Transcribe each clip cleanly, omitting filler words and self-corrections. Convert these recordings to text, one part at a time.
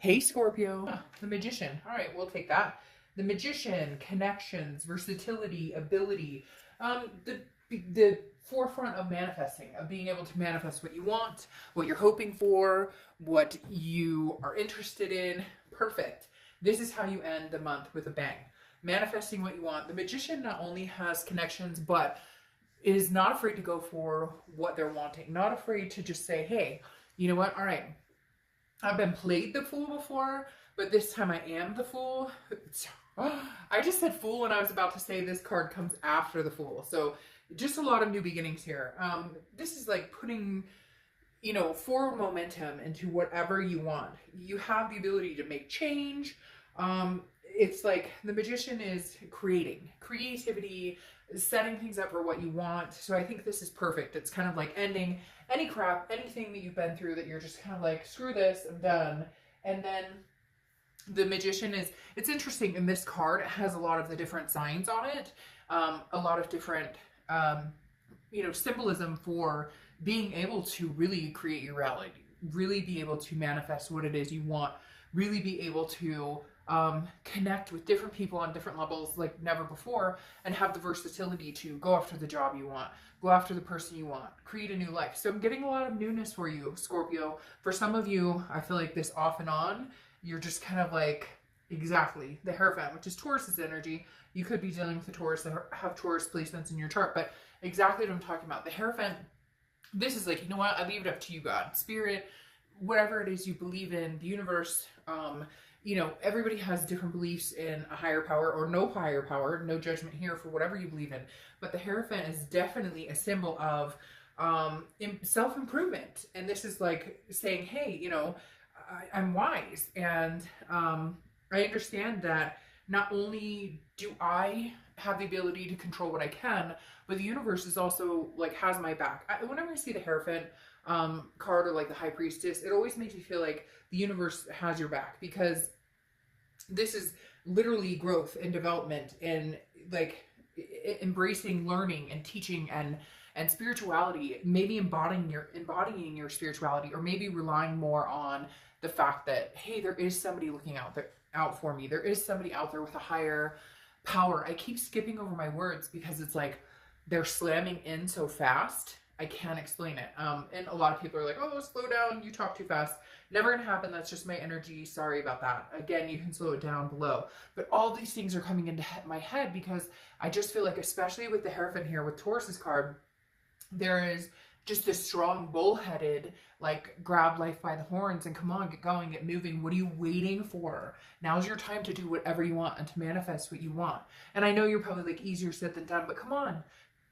Hey, Scorpio. The Magician. All right, we'll take that. The Magician, connections, versatility, ability. The forefront of manifesting, of being able to manifest what you want, what you're hoping for, what you are interested in. Perfect. This is how you end the month with a bang. Manifesting what you want. The Magician not only has connections, but is not afraid to go for what they're wanting. Not afraid to just say, hey, you know what? All right, I've been played the fool before, but this time I am the fool. I just said fool and I was about to say this card comes after the fool. So just a lot of new beginnings here. This is like putting, forward momentum into whatever you want. You have the ability to make change. It's like the Magician is creativity, setting things up for what you want. So I think this is perfect. It's kind of like ending any crap, anything that you've been through that you're just kind of like, screw this, I'm done. And then the Magician it's interesting in this card, it has a lot of the different signs on it, a lot of different, symbolism for being able to really create your reality, really be able to manifest what it is you want, really be able to connect with different people on different levels like never before, and have the versatility to go after the job you want, go after the person you want, create a new life. So I'm getting a lot of newness for you, Scorpio. For some of you, I feel like this off and on, you're just kind of like, exactly, the Hierophant, which is Taurus's energy. You could be dealing with a Taurus that have Taurus placements in your chart, but exactly what I'm talking about. The Hierophant, this is like, you know what, I leave it up to you, God, Spirit, whatever it is you believe in, the universe. Everybody has different beliefs in a higher power or no higher power, no judgment here for whatever you believe in. But the Hierophant is definitely a symbol of self-improvement. And this is like saying, hey, I'm wise. And I understand that not only do I have the ability to control what I can, but the universe is also like has my back. Whenever I see the Hierophant card or like the High Priestess, it always makes me feel like the universe has your back, because this is literally growth and development and like embracing learning and teaching and spirituality, maybe embodying your spirituality, or maybe relying more on the fact that, hey, there is somebody looking out for me. There is somebody out there with a higher power. I keep skipping over my words because it's like they're slamming in so fast. I can't explain it. And a lot of people are like, oh, slow down, you talk too fast. Never gonna happen. That's just my energy. Sorry about that. Again, you can slow it down below. But all these things are coming into my head because I just feel like, especially with the Hierophant here, with Taurus's card, there is just this strong bullheaded, like, grab life by the horns and come on, get going, get moving. What are you waiting for? Now's your time to do whatever you want and to manifest what you want. And I know you're probably like, easier said than done, but come on.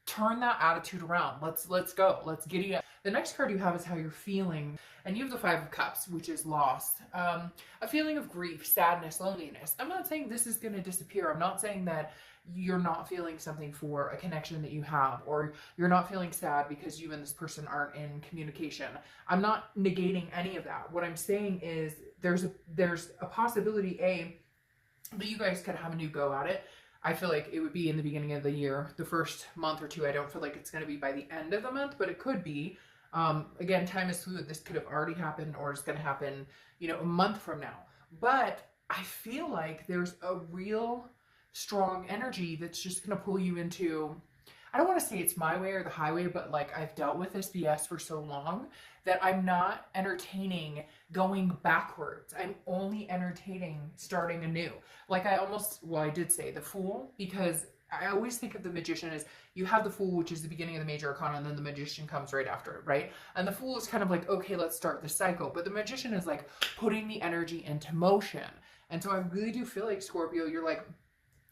Turn that attitude around. Let's go. Let's giddy up. The next card you have is how you're feeling. And you have the Five of Cups, which is loss. A feeling of grief, sadness, loneliness. I'm not saying this is going to disappear. I'm not saying that you're not feeling something for a connection that you have, or you're not feeling sad because you and this person aren't in communication. I'm not negating any of that. What I'm saying is there's a possibility, that you guys could have a new go at it. I feel like it would be in the beginning of the year, the first month or two. I don't feel like it's going to be by the end of the month, but it could be. Again, time is fluid. This could have already happened, or it's going to happen, a month from now. But I feel like there's a real strong energy that's just going to pull you into, I don't want to say it's my way or the highway, but like I've dealt with this BS for so long that I'm not entertaining going backwards. I'm only entertaining starting anew. Like I did say the Fool, because I always think of the Magician as you have the Fool, which is the beginning of the major arcana, and then the Magician comes right after it, right? And the Fool is kind of like, okay, let's start the cycle. But the Magician is like putting the energy into motion. And so I really do feel like, Scorpio, you're like,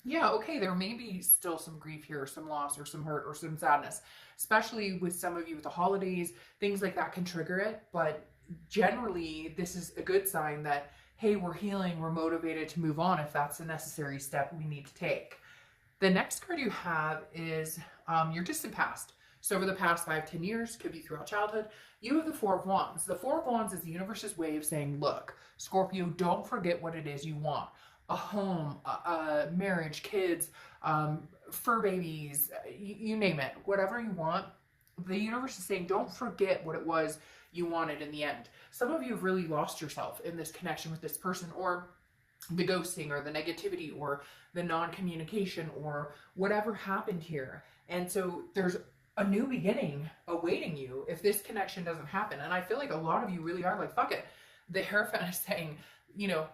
yeah, okay, there may be still some grief here, or some loss, or some hurt, or some sadness, especially with some of you with the holidays. Things like that can trigger it, but generally this is a good sign that, hey, we're healing, we're motivated to move on if that's a necessary step we need to take. The next card you have is your distant past. So over the past 5-10 years, could be throughout childhood, you have the Four of Wands. The Four of Wands is the universe's way of saying, look, Scorpio, don't forget what it is you want. A home, a marriage, kids, fur babies, you name it, whatever you want. The universe is saying, don't forget what it was you wanted in the end. some of you have really lost yourself in this connection with this person, or the ghosting or the negativity or the non-communication or whatever happened here. And so there's a new beginning awaiting you if this connection doesn't happen. And I feel like a lot of you really are like, fuck it. The Hierophant is saying, you know,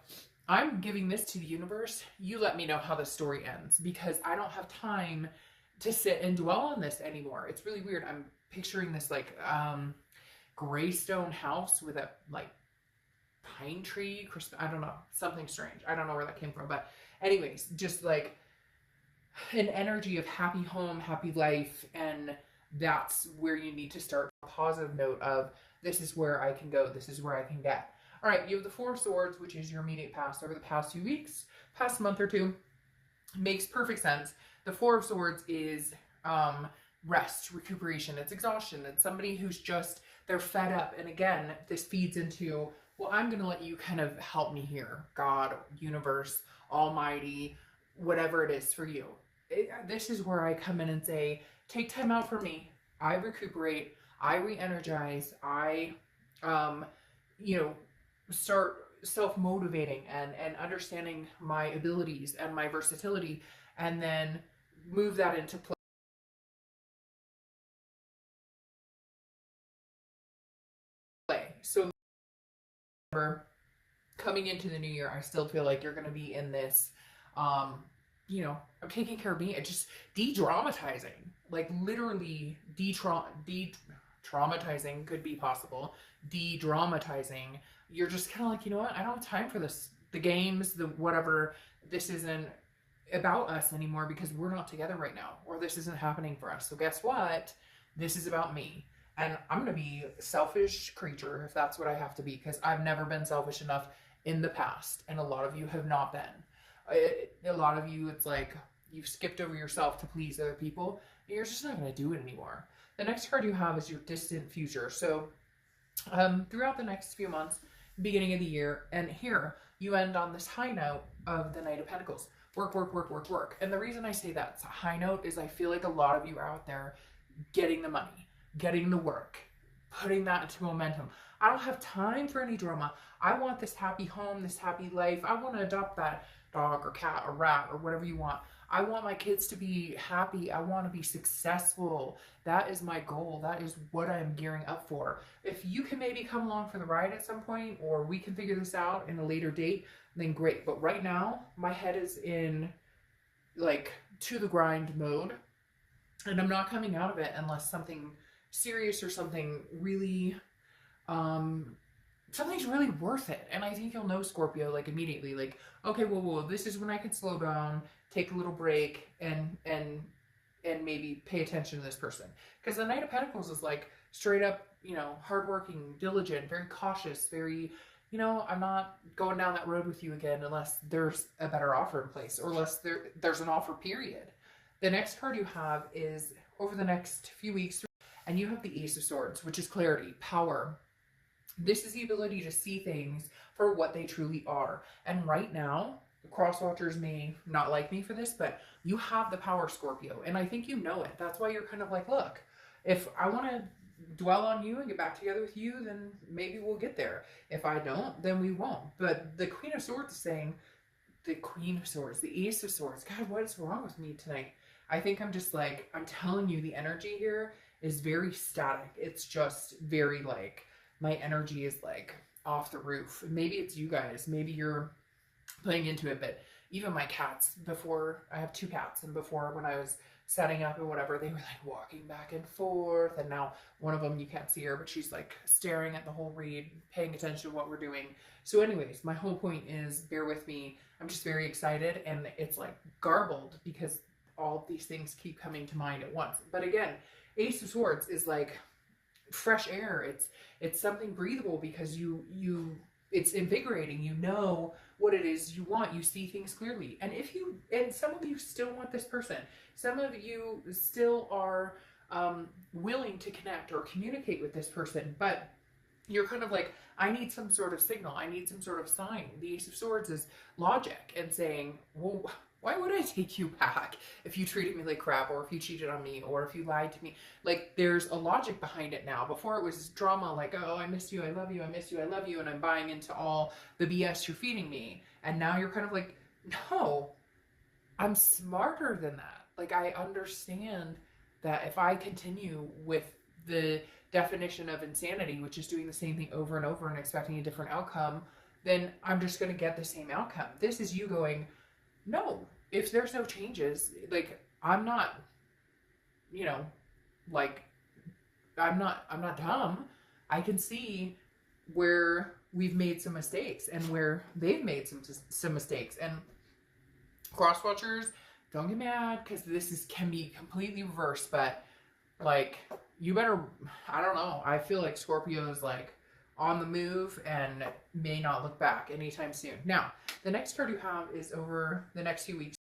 I'm giving this to the universe. You let me know how the story ends, because I don't have time to sit and dwell on this anymore. It's really weird. I'm picturing this like gray stone house with a like pine tree, I don't know, something strange. I don't know where that came from, but anyways, just like an energy of happy home, happy life, and that's where you need to start. A positive note of, this is where I can go, this is where I can get. All right, you have the Four of Swords, which is your immediate past over the past few weeks, past month or two. Makes perfect sense. The Four of Swords is rest, recuperation, it's exhaustion. It's somebody who's just, they're fed up. And again, this feeds into, well, I'm going to let you kind of help me here. God, universe, almighty, whatever it is for you. This is where I come in and say, take time out for me. I recuperate. I re-energize. I, you know, start self-motivating and understanding my abilities and my versatility, and then move that into play. So coming into the new year, I still feel like you're going to be in this, you know, I'm taking care of me, just de-dramatizing, like literally de-traumatizing could be possible, de-dramatizing. You're just kind of like, you know what, I don't have time for this, the games, the whatever, this isn't about us anymore because we're not together right now, or this isn't happening for us. So guess what? This is about me. And I'm going to be a selfish creature if that's what I have to be, because I've never been selfish enough in the past. And a lot of you have not been. A lot of you, it's like you've skipped over yourself to please other people. And you're just not going to do it anymore. The next card you have is your distant future. So throughout the next few months, beginning of the year, and here you end on this high note of the Knight of Pentacles. Work, work, work, work, work. And the reason I say that's a high note is I feel like a lot of you are out there getting the money, getting the work, putting that into momentum. I don't have time for any drama. I want this happy home, this happy life. I want to adopt that dog or cat or rat or whatever you want. I want my kids to be happy. I want to be successful. That is my goal. That is what I'm gearing up for. If you can maybe come along for the ride at some point, or we can figure this out in a later date, then great. But right now, my head is in like to the grind mode, and I'm not coming out of it unless something serious or something really, something's really worth it. And I think you'll know, Scorpio, like immediately, like, okay, well, this is when I can slow down, take a little break, and maybe pay attention to this person. Because the Knight of Pentacles is like straight up, you know, hardworking, diligent, very cautious, very, you know, I'm not going down that road with you again unless there's a better offer in place, or unless there's an offer, period. The next card you have is over the next few weeks, and you have the Ace of Swords, which is clarity, power. This is the ability to see things for what they truly are. And right now, the cross watchers may not like me for this, but you have the power, Scorpio. And I think you know it. That's why you're kind of like, look, if I want to dwell on you and get back together with you, then maybe we'll get there. If I don't, then we won't. But the Queen of Swords is saying, the Queen of Swords, the Ace of Swords, God, what is wrong with me tonight? I think I'm just like, I'm telling you, the energy here is very static. It's just very like, my energy is like off the roof. Maybe it's you guys. Maybe you're playing into it, but even my cats, before, I have 2 cats, and before, when I was setting up or whatever, they were like walking back and forth, and now one of them, you can't see her, but she's like staring at the whole read, paying attention to what we're doing. So anyways, my whole point is, bear with me. I'm just very excited, and it's like garbled because all of these things keep coming to mind at once. But again, Ace of Swords is like fresh air. It's something breathable because it's invigorating. You know what it is you want. You see things clearly. And some of you still want this person. Some of you still are willing to connect or communicate with this person, but you're kind of like, I need some sort of signal. I need some sort of sign. The Ace of Swords is logic and saying, well, Why would I take you back if you treated me like crap, or if you cheated on me, or if you lied to me? Like, there's a logic behind it now. Before it was drama, like, oh, I missed you, I love you, I miss you, I love you, and I'm buying into all the BS you're feeding me. And now you're kind of like, no, I'm smarter than that. Like, I understand that if I continue with the definition of insanity, which is doing the same thing over and over and expecting a different outcome, then I'm just going to get the same outcome. This is you going, no, if there's no changes, like, I'm not, you know, like, I'm not dumb. I can see where we've made some mistakes and where they've made some mistakes. And cross watchers, don't get mad, because can be completely reversed, but like, you better, I don't know, I feel like Scorpio is like on the move and may not look back anytime soon. Now, the next card you have is over the next few weeks.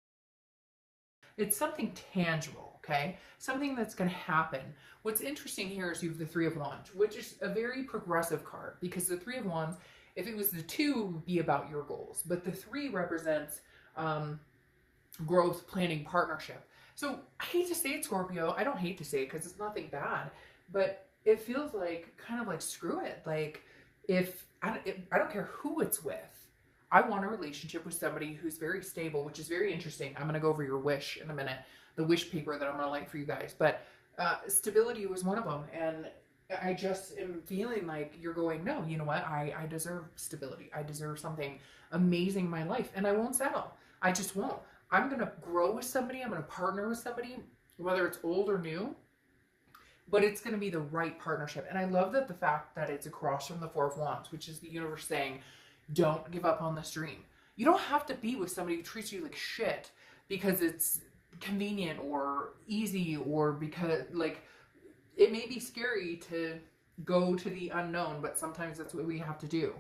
It's something tangible, okay? Something that's going to happen. What's interesting here is you have the Three of Wands, which is a very progressive card, because the Three of Wands, if it was the two, it would be about your goals, but the three represents growth, planning, partnership. So I hate to say it, Scorpio. I don't hate to say it because it's nothing bad, but it feels like kind of like, screw it. Like, if I don't care who it's with, I want a relationship with somebody who's very stable, which is very interesting. I'm going to go over your wish in a minute, the wish paper that I'm going to light for you guys. But stability was one of them. And I just am feeling like you're going, no, you know what? I deserve stability. I deserve something amazing in my life, and I won't settle. I just won't. I'm going to grow with somebody. I'm going to partner with somebody, whether it's old or new, but it's going to be the right partnership. And I love that the fact that it's across from the Four of Wands, which is the universe saying, don't give up on this dream. You don't have to be with somebody who treats you like shit because it's convenient or easy, or because, like, it may be scary to go to the unknown, but sometimes that's what we have to do.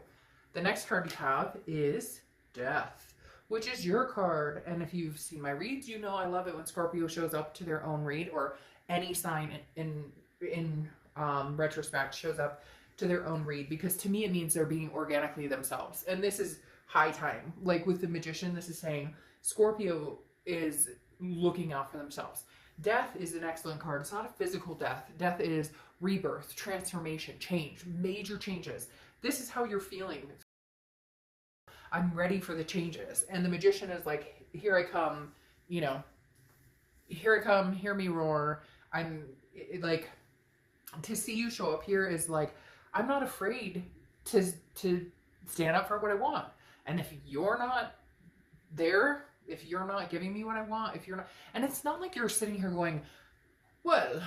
The next card you have is Death, which is your card. And if you've seen my reads, you know I love it when Scorpio shows up to their own read, or any sign in retrospect shows up to their own read, because to me it means they're being organically themselves. And this is high time. Like with the Magician, this is saying Scorpio is looking out for themselves. Death is an excellent card. It's not a physical death. Death is rebirth, transformation, change, major changes. This is how you're feeling. I'm ready for the changes. And the Magician is like, here I come, you know, here I come, hear me roar. I'm like, to see you show up here is like, I'm not afraid to stand up for what I want. And if you're not there, if you're not giving me what I want, if you're not, and it's not like you're sitting here going, well,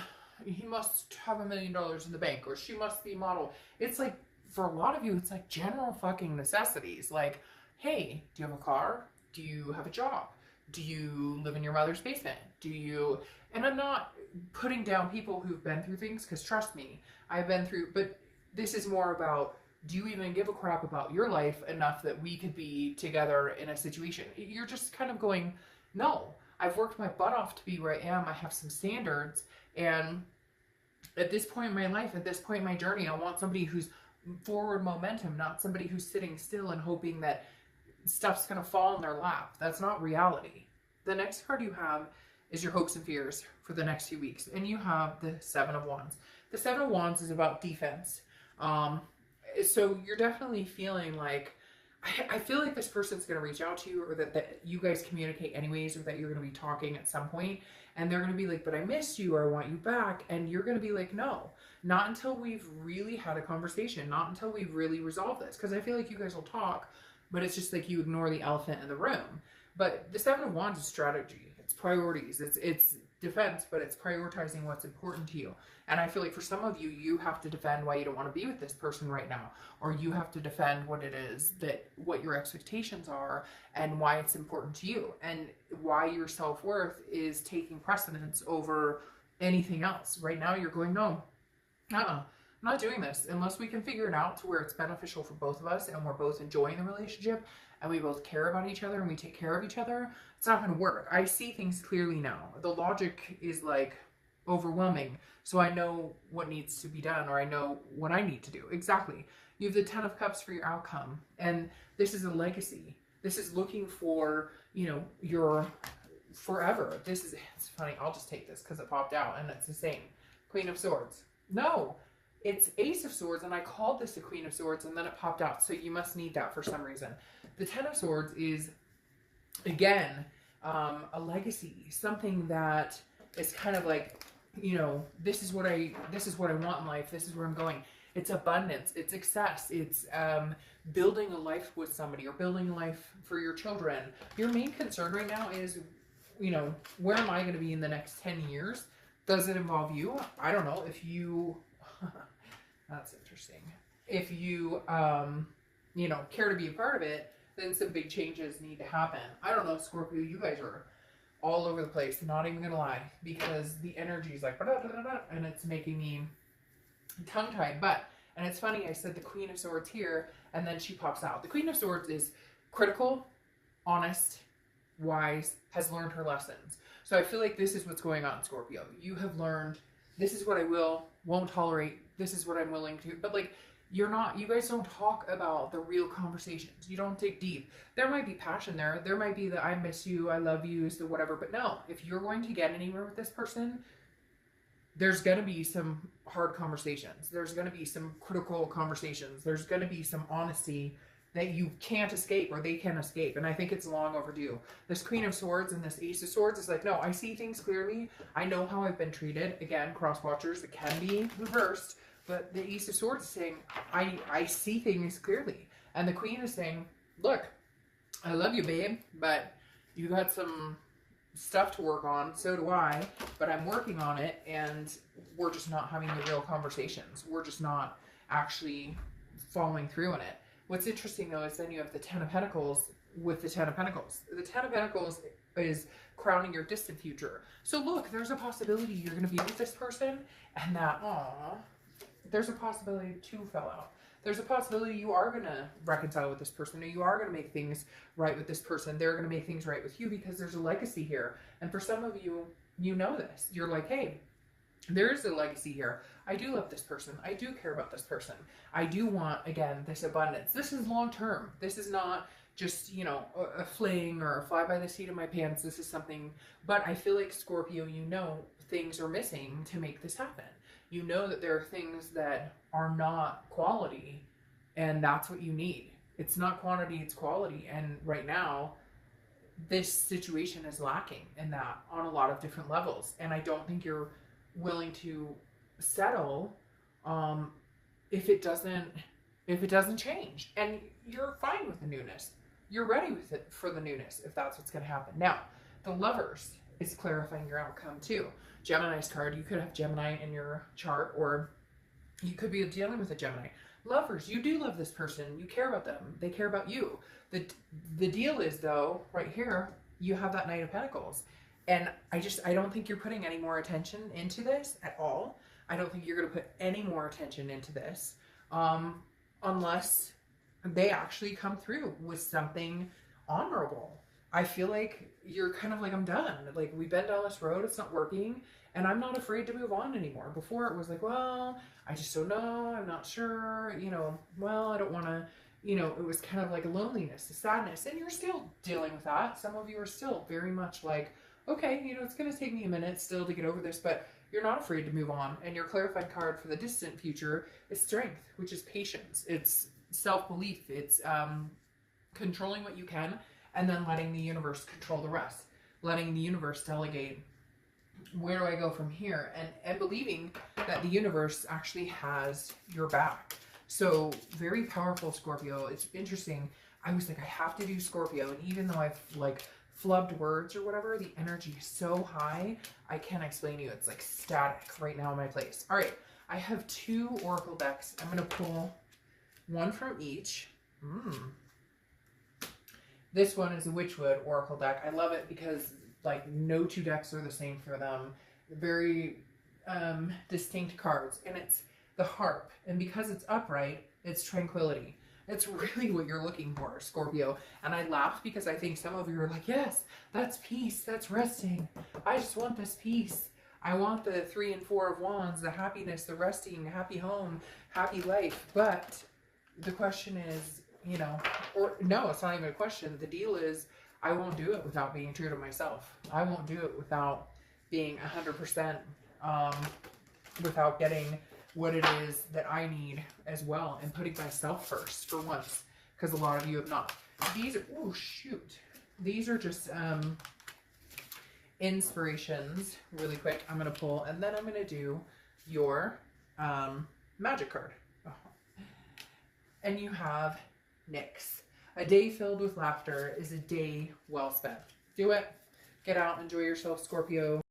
he must have $1 million in the bank, or she must be model. It's like, for a lot of you, it's like general fucking necessities. Like, hey, do you have a car? Do you have a job? Do you live in your mother's basement? Do you, and I'm not putting down people who've been through things, because trust me, I've been through, but this is more about, do you even give a crap about your life enough that we could be together in a situation? You're just kind of going, no, I've worked my butt off to be where I am. I have some standards. And at this point in my life, at this point in my journey, I want somebody who's forward momentum, not somebody who's sitting still and hoping that stuff's going to fall in their lap. That's not reality. The next card you have is your hopes and fears for the next few weeks. And you have the Seven of Wands. The Seven of Wands is about defense. So you're definitely feeling like, I feel like this person's going to reach out to you, or that you guys communicate anyways, or that you're going to be talking at some point, and they're going to be like, but I miss you, or I want you back. And you're going to be like, no, not until we've really had a conversation, not until we've really resolved this. Because I feel like you guys will talk, but it's just like you ignore the elephant in the room. But the Seven of Wands is strategy. It's priorities. It's defense, but it's prioritizing what's important to you. And I feel like for some of you, you have to defend why you don't want to be with this person right now, or you have to defend what it is what your expectations are, and why it's important to you, and why your self-worth is taking precedence over anything else. Right now, you're going, no, I'm not doing this unless we can figure it out to where it's beneficial for both of us, and we're both enjoying the relationship, and we both care about each other, and we take care of each other. It's not going to work. I see things clearly now. The logic is like overwhelming, so I know what needs to be done, or I know what I need to do. Exactly. You have the Ten of Cups for your outcome, and this is a legacy. This is looking for, you know, your forever. This is, it's funny, I'll just take this because it popped out and it's the same. Queen of Swords. No, it's Ace of Swords, and I called this a Queen of Swords and then it popped out, so you must need that for some reason. The Ten of Swords is, again, a legacy, something that is kind of like, you know, this is what I want in life, this is where I'm going. It's abundance, it's success, it's building a life with somebody or building a life for your children. Your main concern right now is, you know, where am I going to be in the next 10 years? Does it involve you? I don't know. If you, that's interesting. If you, you know, care to be a part of it, then some big changes need to happen. I don't know, Scorpio, you guys are all over the place, not even going to lie, because the energy is like, and it's making me tongue-tied. But, and it's funny, I said the Queen of Swords here, and then she pops out. The Queen of Swords is critical, honest, wise, has learned her lessons. So I feel like this is what's going on, Scorpio. You have learned, this is what I won't tolerate, this is what I'm willing to, but like, you guys don't talk about the real conversations. You don't dig deep. There might be passion there. There might be the I miss you, I love you, the whatever, but no, if you're going to get anywhere with this person, there's going to be some hard conversations. There's going to be some critical conversations. There's going to be some honesty that you can't escape or they can't escape. And I think it's long overdue. This Queen of Swords and this Ace of Swords is like, no, I see things clearly. I know how I've been treated. Again, cross watchers, it can be reversed. But the Ace of Swords is saying, I see things clearly. And the Queen is saying, look, I love you, babe, but you got some stuff to work on. So do I. But I'm working on it, and we're just not having the real conversations. We're just not actually following through in it. What's interesting, though, is then you have the Ten of Pentacles with the Ten of Pentacles. The Ten of Pentacles is crowning your distant future. So look, there's a possibility you're going to be with this person, and that, there's a possibility two fell out. There's a possibility you are going to reconcile with this person, or you are going to make things right with this person. They're going to make things right with you, because there's a legacy here. And for some of you, you know this. You're like, hey, there's a legacy here. I do love this person. I do care about this person. I do want, again, this abundance. This is long term. This is not just, you know, a fling or a fly by the seat of my pants. This is something, but I feel like, Scorpio, you know, things are missing to make this happen. You know that there are things that are not quality, and that's what you need. It's not quantity, it's quality. And right now, this situation is lacking in that on a lot of different levels. And I don't think you're willing to settle if it doesn't change. And you're fine with the newness. You're ready with it for the newness if that's what's going to happen. Now, the Lovers is clarifying your outcome too. Gemini's card, you could have Gemini in your chart, or you could be dealing with a Gemini. Lovers, you do love this person. You care about them. They care about you. The deal is, though, right here, you have that Knight of Pentacles. And I don't think you're putting any more attention into this at all. I don't think you're going to put any more attention into this unless they actually come through with something honorable. I feel like you're kind of like, I'm done. Like, we've been down this road. It's not working. And I'm not afraid to move on anymore. Before it was like, well, I just don't know. I'm not sure. You know, well, I don't want to, you know, it was kind of like a loneliness, a sadness. And you're still dealing with that. Some of you are still very much like, okay, you know, it's going to take me a minute still to get over this, but you're not afraid to move on. And your clarified card for the distant future is Strength, which is patience. It's self-belief. It's controlling what you can, and then letting the universe control the rest. Letting the universe delegate, where do I go from here? And believing that the universe actually has your back. So very powerful, Scorpio. It's interesting. I was like, I have to do Scorpio. And even though I've like flubbed words or whatever, the energy is so high, I can't explain to you. It's like static right now in my place. All right, I have 2 oracle decks. I'm going to pull one from each. This one is a Witchwood oracle deck. I love it because like no 2 decks are the same for them. Very distinct cards. And it's the Harp. And because it's upright, it's tranquility. It's really what you're looking for, Scorpio. And I laugh because I think some of you are like, yes, that's peace, that's resting. I just want this peace. I want the 3 and 4 of Wands, the happiness, the resting, happy home, happy life. But the question is, you know, or no, it's not even a question. The deal is I won't do it without being true to myself. I won't do it without being 100%, without getting what it is that I need as well, and putting myself first for once, because a lot of you have not. These are, oh shoot, these are just inspirations really quick. I'm going to pull, and then I'm going to do your magic card. Oh. And you have Nyx. A day filled with laughter is a day well spent. Do it. Get out. Enjoy yourself, Scorpio.